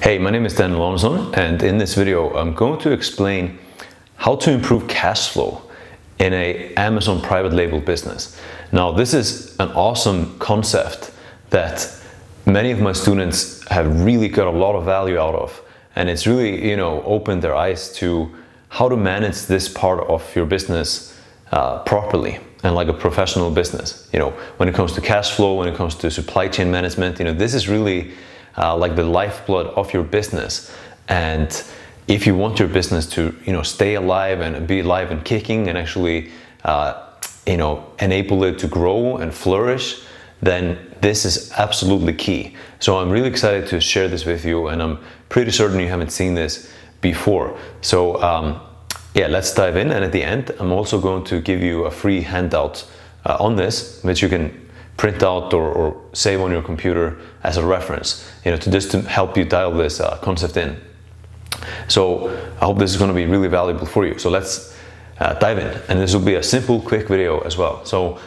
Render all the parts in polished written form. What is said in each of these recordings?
Hey, my name is Audunsson, and in this video I'm going to explain how to improve cash flow in a Amazon private label business. Now, this is an awesome concept that many of my students have really got a lot of value out of, and it's really, opened their eyes to how to manage this part of your business properly and like a professional business. When it comes to cash flow, when it comes to supply chain management, this is really like the lifeblood of your business. And if you want your business to stay alive and be alive and kicking and actually enable it to grow and flourish, then this is absolutely key. So I'm really excited to share this with you, and I'm pretty certain you haven't seen this before. So yeah, let's dive in. And at the end, I'm also going to give you a free handout on this, which you can print out or save on your computer as a reference, to help you dial this concept in. So I hope this is going to be really valuable for you. So let's dive in, and this will be a simple, quick video as well. So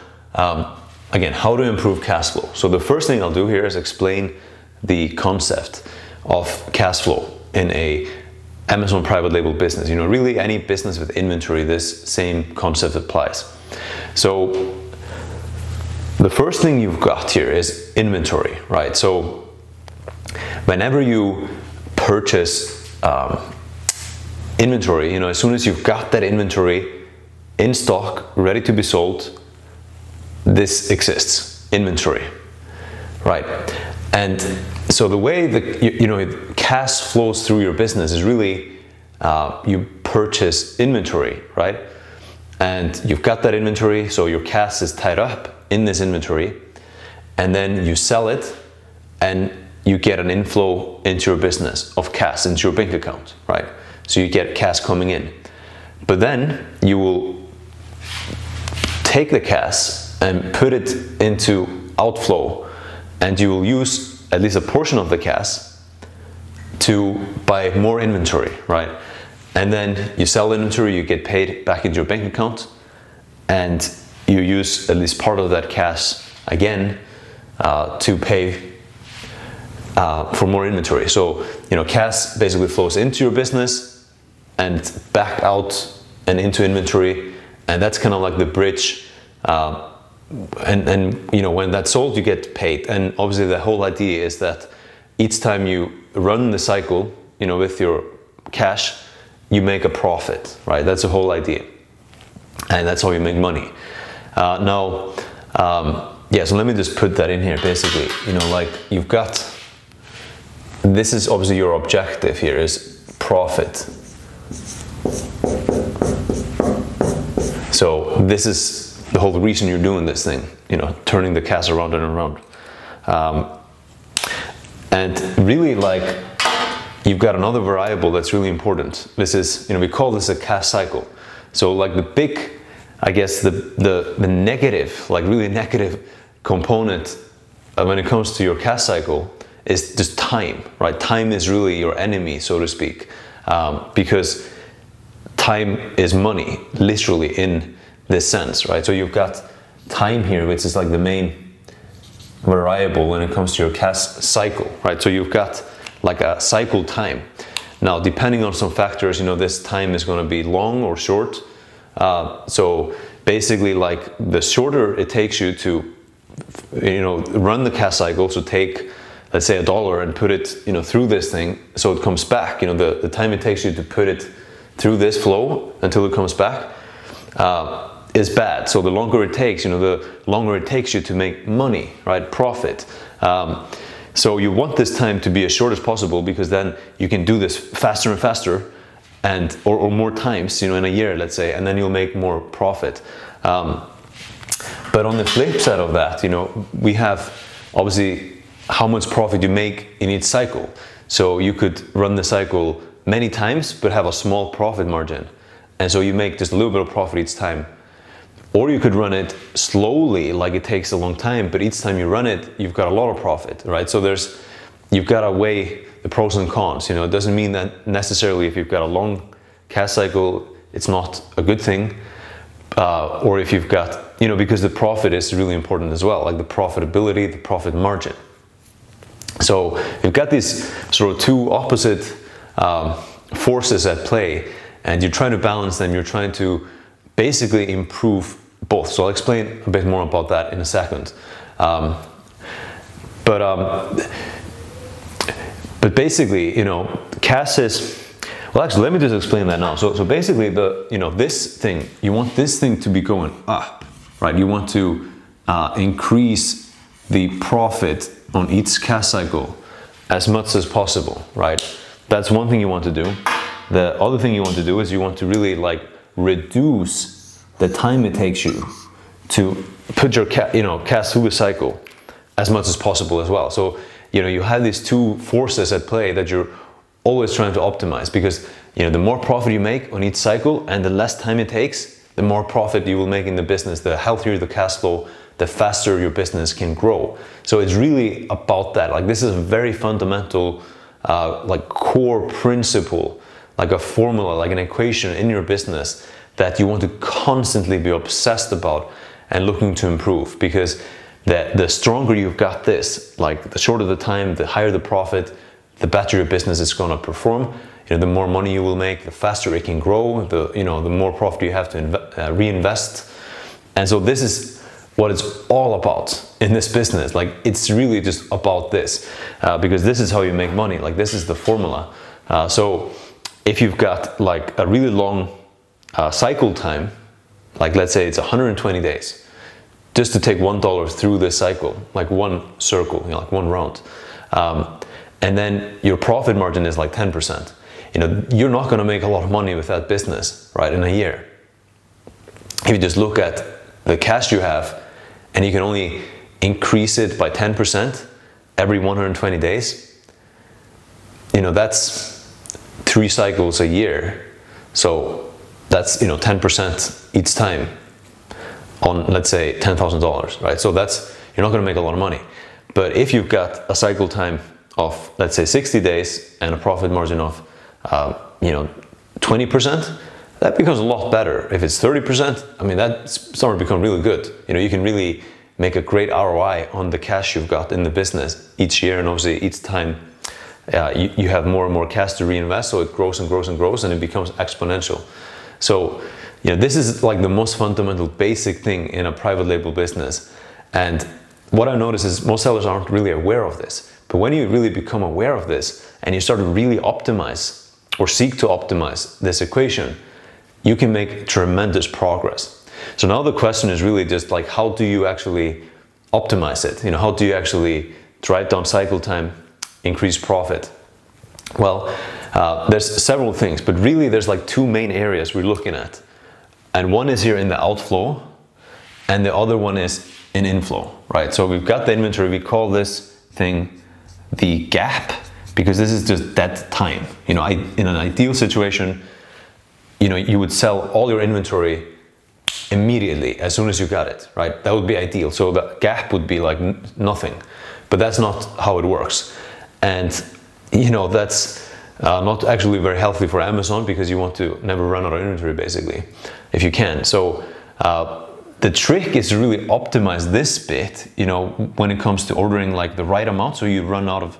again, how to improve cash flow. So the first thing I'll do here is explain the concept of cash flow in a Amazon private label business. Really any business with inventory, this same concept applies. So the first thing you've got here is inventory, right? So whenever you purchase inventory, as soon as you've got that inventory in stock, ready to be sold, this exists, inventory, right? And so the way that cash flows through your business is really you purchase inventory, right? And you've got that inventory, so your cash is tied up in this inventory, and then you sell it and you get an inflow into your business of cash into your bank account, right? So you get cash coming in, but then you will take the cash and put it into outflow, and you will use at least a portion of the cash to buy more inventory, right? And then you sell inventory, you get paid back into your bank account, and you use at least part of that cash again to pay for more inventory. So cash basically flows into your business and back out and into inventory, and that's kind of like the bridge. And when that's sold, you get paid. And obviously the whole idea is that each time you run the cycle, with your cash, you make a profit, right? That's the whole idea, and that's how you make money. Yeah, so let me just put that in here. Basically, like you've got, this is obviously your objective here is profit. So this is the whole reason you're doing this thing, turning the cash around and around. And really, like, you've got another variable that's really important. This is, we call this a cash cycle. So like the big, I guess the negative, like really negative component when it comes to your cash cycle is just time, right? Time is really your enemy, so to speak, because time is money, literally in this sense, right? So you've got time here, which is like the main variable when it comes to your cash cycle, right? So you've got like a cycle time. Now, depending on some factors, this time is going to be long or short. So basically, like the shorter it takes you to, run the cash cycle, so take, let's say $1 and put it, through this thing, so it comes back. The time it takes you to put it through this flow until it comes back is bad. So the longer it takes, the longer it takes you to make money, right? Profit. So you want this time to be as short as possible, because then you can do this faster and faster, and or more times, in a year, let's say, and then you'll make more profit. But on the flip side of that, we have obviously how much profit you make in each cycle. So you could run the cycle many times but have a small profit margin, and so you make just a little bit of profit each time. Or you could run it slowly, like it takes a long time, but each time you run it, you've got a lot of profit, right? So you've got to weigh the pros and cons. It doesn't mean that necessarily if you've got a long cash cycle, it's not a good thing. Or if you've got, because the profit is really important as well, like the profitability, the profit margin. So you've got these sort of two opposite forces at play, and you're trying to balance them. You're trying to basically improve both. So I'll explain a bit more about that in a second. But basically, you know, cash is, well, actually, let me just explain that now. So basically, this thing, you want this thing to be going up, right? You want to increase the profit on each cash cycle as much as possible, right? That's one thing you want to do. The other thing you want to do is you want to really like reduce the time it takes you to put your cash through the cycle as much as possible as well. So, you know, you have these two forces at play that you're always trying to optimize, because, you know, the more profit you make on each cycle and the less time it takes, the more profit you will make in the business, the healthier the cash flow, the faster your business can grow. So it's really about that. Like, this is a very fundamental, like core principle, like a formula, like an equation in your business that you want to constantly be obsessed about and looking to improve, because the stronger you've got this, like the shorter the time, the higher the profit, the better your business is going to perform. You know, the more money you will make, the faster it can grow, the more profit you have to reinvest. And so this is what it's all about in this business. Like, it's really just about this, because this is how you make money. Like, this is the formula. So if you've got like a really long cycle time, like let's say it's 120 days, just to take $1 through this cycle, like one circle, you know, like one round. And then your profit margin is like 10%. You know, you're not going to make a lot of money with that business, right, in a year. If you just look at the cash you have and you can only increase it by 10% every 120 days, you know, that's 3 cycles a year. So that's, you know, 10% each time on, let's say, $10,000, right? So that's, you're not going to make a lot of money. But if you've got a cycle time of, let's say, 60 days and a profit margin of, you know, 20%, that becomes a lot better. If it's 30%, I mean, that's starting to become really good. You know, you can really make a great ROI on the cash you've got in the business each year, and obviously each time you have more and more cash to reinvest, so it grows and grows and grows, and it becomes exponential. So, you know, this is like the most fundamental basic thing in a private label business. And what I notice is most sellers aren't really aware of this. But when you really become aware of this and you start to really optimize or seek to optimize this equation, you can make tremendous progress. So now the question is really just like, how do you actually optimize it? You know, how do you actually drive down cycle time, increase profit? Well, there's several things, but really there's like 2 main areas we're looking at. And one is here in the outflow, and the other one is in inflow, right? So we've got the inventory. We call this thing the gap, because this is just that time. You know, in an ideal situation, you know, you would sell all your inventory immediately as soon as you got it, right? That would be ideal. So the gap would be like nothing, but that's not how it works. And, you know, that's not actually very healthy for Amazon, because you want to never run out of inventory, basically, if you can. So the trick is to really optimize this bit, you know, when it comes to ordering like the right amount, so you run out of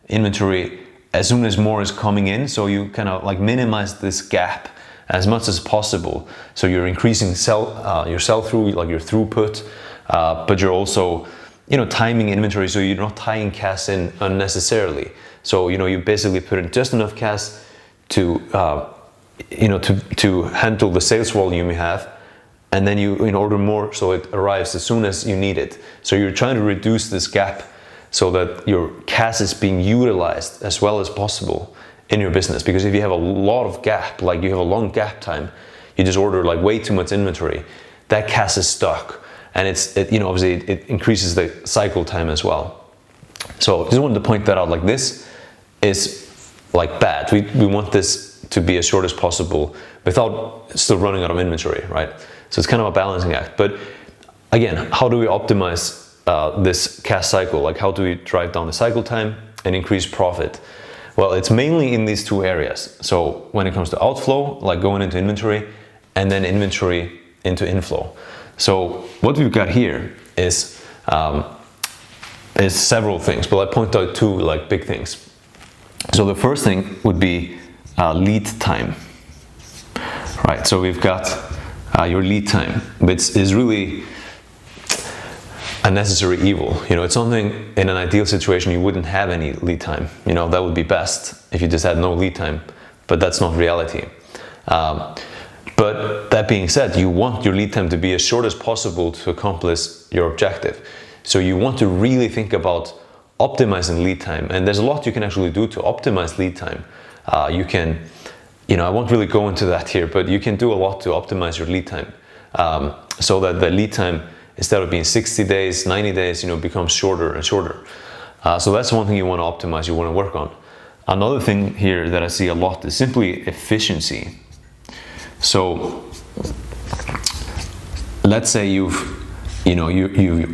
inventory as soon as more is coming in. So you kind of like minimize this gap as much as possible. So you're increasing your sell-through, like your throughput, but you're also, you know, timing inventory, so you're not tying cash in unnecessarily. So, you know, you basically put in just enough cash to, you know, to handle the sales volume you have, and then you order more so it arrives as soon as you need it. So you're trying to reduce this gap so that your cash is being utilized as well as possible in your business. Because if you have a lot of gap, like you have a long gap time, you just order like way too much inventory, that cash is stuck, and you know, obviously it increases the cycle time as well. So I just wanted to point that out. Like, this is like bad. We want this to be as short as possible without still running out of inventory, right? So it's kind of a balancing act. But again, how do we optimize this cash cycle? Like, how do we drive down the cycle time and increase profit? Well, it's mainly in these 2 areas. So when it comes to outflow, like going into inventory, and then inventory into inflow. So what we've got here is is several things, but I point out two like big things. So the first thing would be lead time, right? So we've got your lead time, which is really a necessary evil. You know, it's something in an ideal situation you wouldn't have any lead time. You know, that would be best if you just had no lead time, but that's not reality. But that being said, you want your lead time to be as short as possible to accomplish your objective. So you want to really think about optimizing lead time, and there's a lot you can actually do to optimize lead time. You can, you know, I won't really go into that here, but you can do a lot to optimize your lead time, so that the lead time, instead of being 60 days, 90 days, you know, becomes shorter and shorter. So that's one thing you want to optimize, you want to work on. Another thing here that I see a lot is simply efficiency. So let's say you've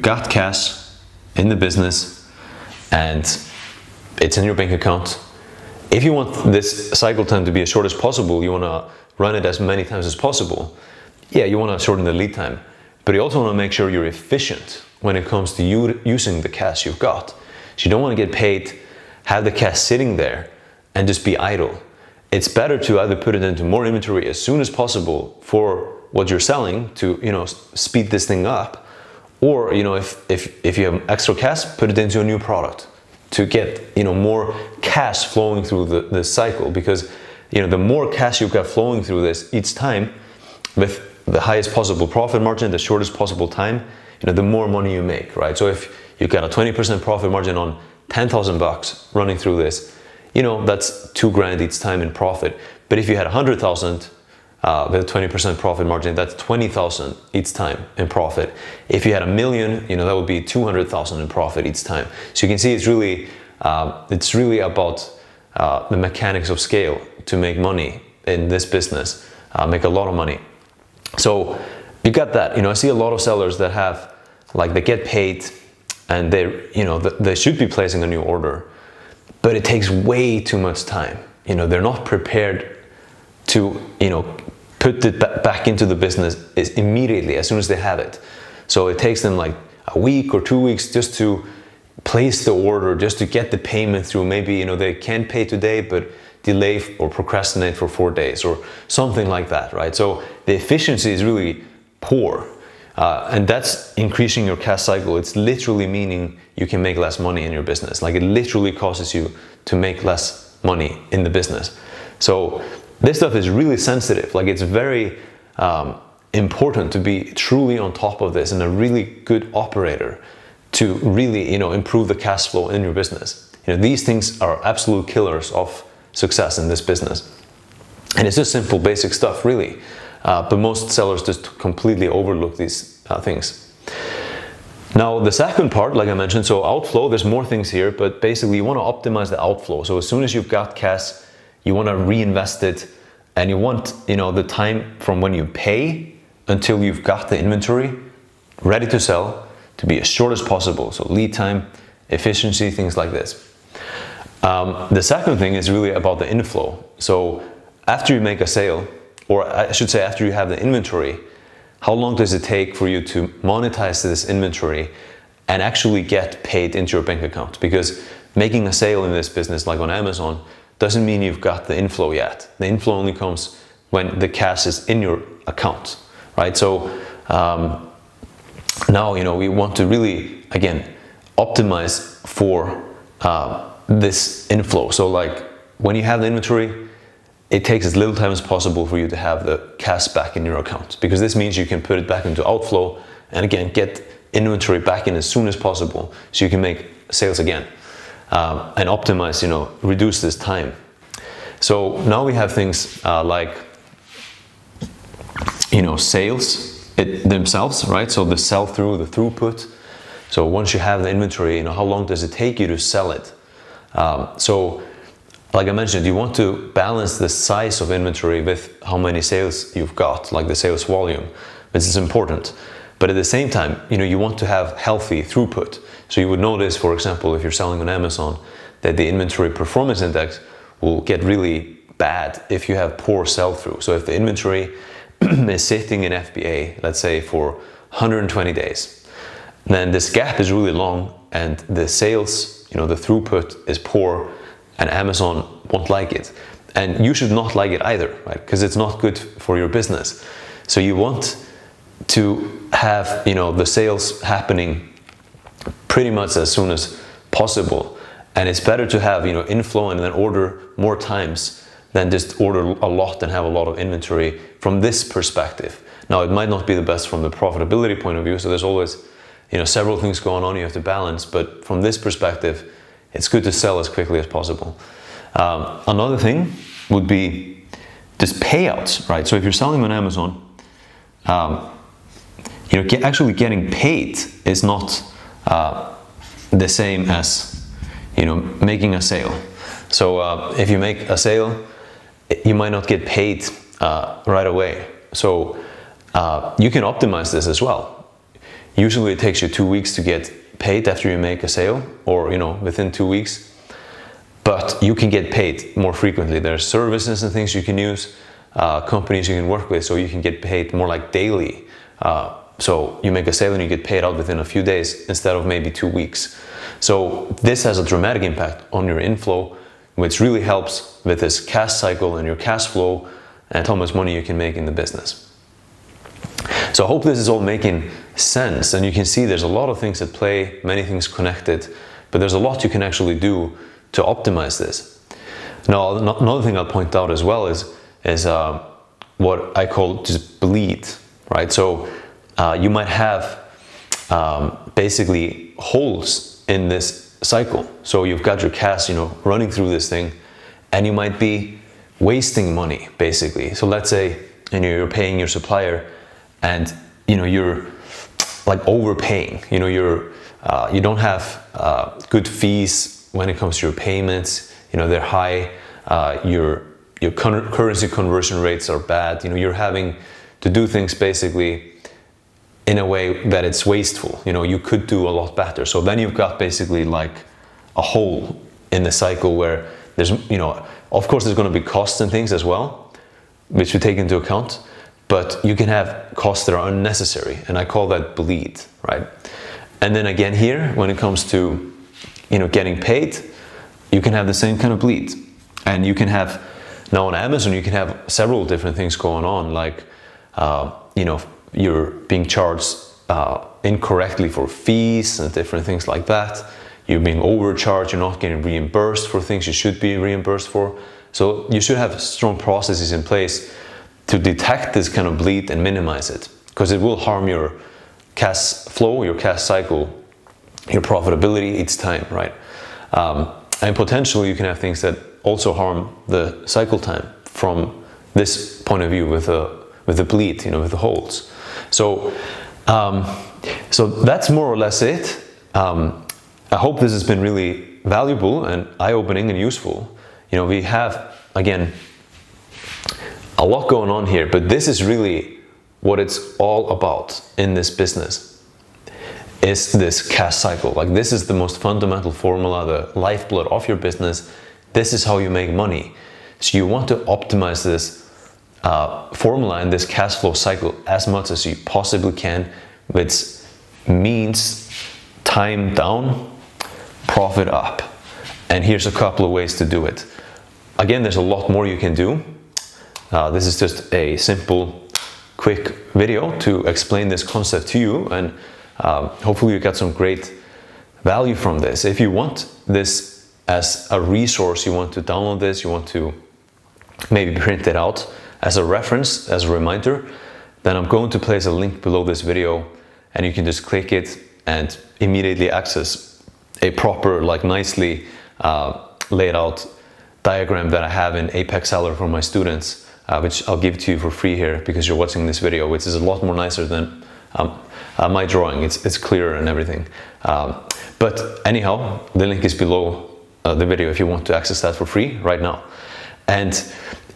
got cash in the business and it's in your bank account. If you want this cycle time to be as short as possible, you want to run it as many times as possible. Yeah, you want to shorten the lead time, but you also want to make sure you're efficient when it comes to using the cash you've got. So you don't want to get paid, have the cash sitting there and just be idle. It's better to either put it into more inventory as soon as possible for what you're selling to, you know, speed this thing up, or, you know, if you have extra cash, put it into a new product to get, you know, more cash flowing through the cycle, because, you know, the more cash you've got flowing through this each time with the highest possible profit margin, the shortest possible time, you know, the more money you make, right? So if you've got a 20% profit margin on 10,000 bucks running through this, you know, that's $2,000 each time in profit. But if you had 100,000 with a 20% profit margin, that's 20,000 each time in profit. If you had $1 million, you know, that would be 200,000 in profit each time. So you can see it's really about the mechanics of scale to make money in this business, make a lot of money. So you got that. You know, I see a lot of sellers that have, like, they get paid and they, you know, they should be placing a new order, but it takes way too much time. You know, they're not prepared to, you know, put it back into the business immediately as soon as they have it. So it takes them like a week or 2 weeks just to place the order, just to get the payment through. Maybe, you know, they can pay today, but delay or procrastinate for 4 days or something like that, right? So the efficiency is really poor. And that's increasing your cash cycle. It's literally meaning you can make less money in your business. Like, it literally causes you to make less money in the business. So this stuff is really sensitive. Like, it's very important to be truly on top of this and a really good operator to really, you know, improve the cash flow in your business. You know, these things are absolute killers of success in this business. And it's just simple, basic stuff, really. But most sellers just completely overlook these things. Now, the second part, like I mentioned, so outflow, there's more things here, but basically you want to optimize the outflow. So as soon as you've got cash, you want to reinvest it, and you want, you know, the time from when you pay until you've got the inventory ready to sell to be as short as possible. So lead time, efficiency, things like this. The second thing is really about the inflow. So after you make a sale, or I should say after you have the inventory, how long does it take for you to monetize this inventory and actually get paid into your bank account? Because making a sale in this business, like on Amazon, doesn't mean you've got the inflow yet. The inflow only comes when the cash is in your account, right? So now, you know, we want to really, again, optimize for this inflow. So like, when you have the inventory, it takes as little time as possible for you to have the cash back in your account, because this means you can put it back into outflow and, again, get inventory back in as soon as possible so you can make sales again, and optimize, you know, reduce this time. So now we have things like, you know, sales themselves, right? So the sell-through, the throughput. So once you have the inventory, you know, how long does it take you to sell it? So like I mentioned, you want to balance the size of inventory with how many sales you've got, like the sales volume. This is important. But at the same time, you know, you want to have healthy throughput. So you would notice, for example, if you're selling on Amazon, that the inventory performance index will get really bad if you have poor sell-through. So if the inventory is sitting in FBA, let's say for 120 days, then this gap is really long and the sales, the throughput is poor, and Amazon won't like it. And you should not like it either, right? Because it's not good for your business. So you want to have, the sales happening pretty much as soon as possible. And it's better to have, inflow and then order more times than just order a lot and have a lot of inventory from this perspective. Now, it might not be the best from the profitability point of view, so there's always, several things going on you have to balance, but from this perspective, it's good to sell as quickly as possible. Another thing would be just payouts, right? So if you're selling on Amazon, actually getting paid is not the same as, making a sale. So if you make a sale, you might not get paid right away. So you can optimize this as well. Usually it takes you 2 weeks to get paid after you make a sale, or within 2 weeks. But you can get paid more frequently. There's services and things you can use, companies you can work with, so you can get paid more like daily. So you make a sale and you get paid out within a few days instead of maybe 2 weeks. So this has a dramatic impact on your inflow, which really helps with this cash cycle and your cash flow and how much money you can make in the business. So I hope this is all making sense, and you can see there's a lot of things at play, many things connected, but there's a lot you can actually do to optimize this. Now, another thing I'll point out as well is what I call just bleed, right? So you might have basically holes in this cycle. So you've got your cash, running through this thing, and you might be wasting money, basically. So let's say, you're paying your supplier, and you're like overpaying. You don't have good fees when it comes to your payments. They're high. Your currency conversion rates are bad. You're having to do things basically in a way that it's wasteful. You could do a lot better. So then you've got basically like a hole in the cycle where there's, of course there's going to be costs and things as well, which we take into account, but you can have costs that are unnecessary, and I call that bleed, right? And then again here, when it comes to, getting paid, you can have the same kind of bleed. And you can have, now on Amazon, you can have several different things going on, like, you're being charged incorrectly for fees and different things like that. You're being overcharged, you're not getting reimbursed for things you should be reimbursed for. So you should have strong processes in place to detect this kind of bleed and minimize it, because it will harm your cash flow, your cash cycle, your profitability each time, right? And potentially you can have things that also harm the cycle time from this point of view with the bleed, with the holes. So, so that's more or less it. I hope this has been really valuable and eye-opening and useful. We have, again, a lot going on here, but this is really what it's all about in this business, is this cash cycle. Like, this is the most fundamental formula, the lifeblood of your business. This is how you make money. So you want to optimize this formula and this cash flow cycle as much as you possibly can, which means time down, profit up. And here's a couple of ways to do it. Again, there's a lot more you can do. This is just a simple, quick video to explain this concept to you, and hopefully you got some great value from this. If you want this as a resource, you want to download this, you want to maybe print it out as a reference, as a reminder, then I'm going to place a link below this video, and you can just click it and immediately access a proper, like, nicely laid out diagram that I have in Apex Seller for my students, which I'll give to you for free here because you're watching this video, which is a lot more nicer than my drawing. It's clearer and everything. But anyhow, the link is below the video if you want to access that for free right now. And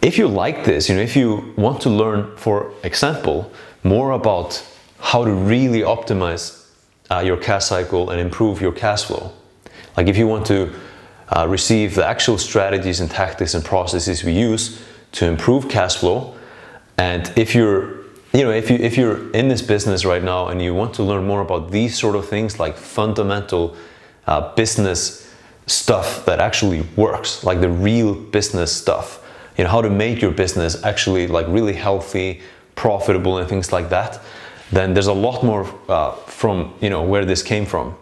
if you like this, if you want to learn, for example, more about how to really optimize your cash cycle and improve your cash flow, like if you want to receive the actual strategies and tactics and processes we use to improve cash flow, and if you're if you're in this business right now and you want to learn more about these sort of things, like fundamental business stuff that actually works, like the real business stuff, you know, how to make your business actually like really healthy, profitable and things like that, then there's a lot more from, you know, where this came from,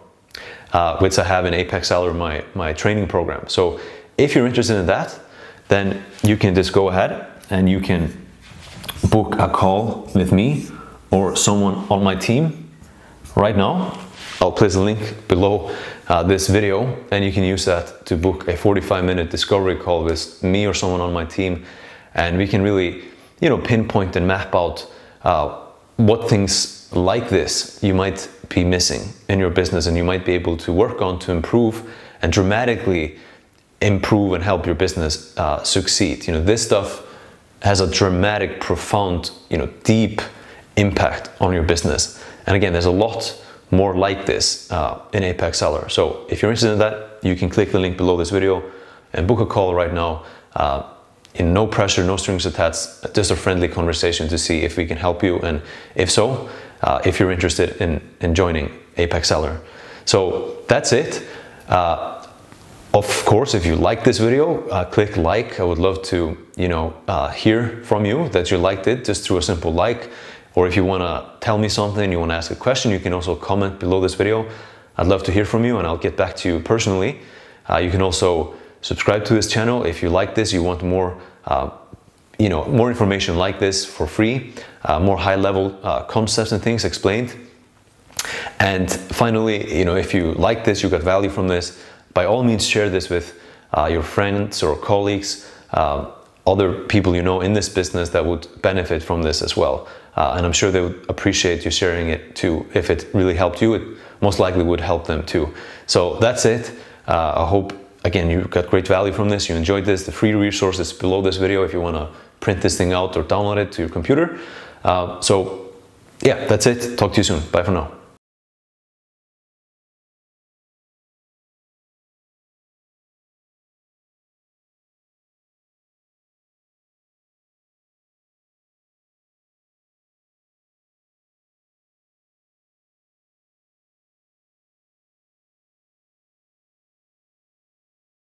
which I have in Apex Seller, my training program. So if you're interested in that, then you can just go ahead and you can book a call with me or someone on my team right now. I'll place a link below this video, and you can use that to book a 45-minute discovery call with me or someone on my team, and we can really, you know, pinpoint and map out what things like this you might be missing in your business, and you might be able to work on to improve and dramatically improve and help your business succeed. You know, this stuff has a dramatic, profound, you know, deep impact on your business. And again, there's a lot more like this in Apex Seller. So if you're interested in that, you can click the link below this video and book a call right now. In no pressure, no strings attached, just a friendly conversation to see if we can help you, and if so, if you're interested in joining Apex Seller. So that's it. Of course, if you like this video, click like. I would love to, you know, hear from you that you liked it just through a simple like. Or if you want to tell me something, you want to ask a question, you can also comment below this video. I'd love to hear from you, and I'll get back to you personally. You can also subscribe to this channel if you like this, you want more, you know, more information like this for free, more high-level concepts and things explained. And finally, you know, if you like this, you got value from this, by all means share this with your friends or colleagues, other people you know in this business that would benefit from this as well. And I'm sure they would appreciate you sharing it too. If it really helped you, it most likely would help them too. So that's it. I hope, again, you got great value from this, you enjoyed this. The free resources below this video if you want to print this thing out or download it to your computer. So yeah, that's it. Talk to you soon. Bye for now.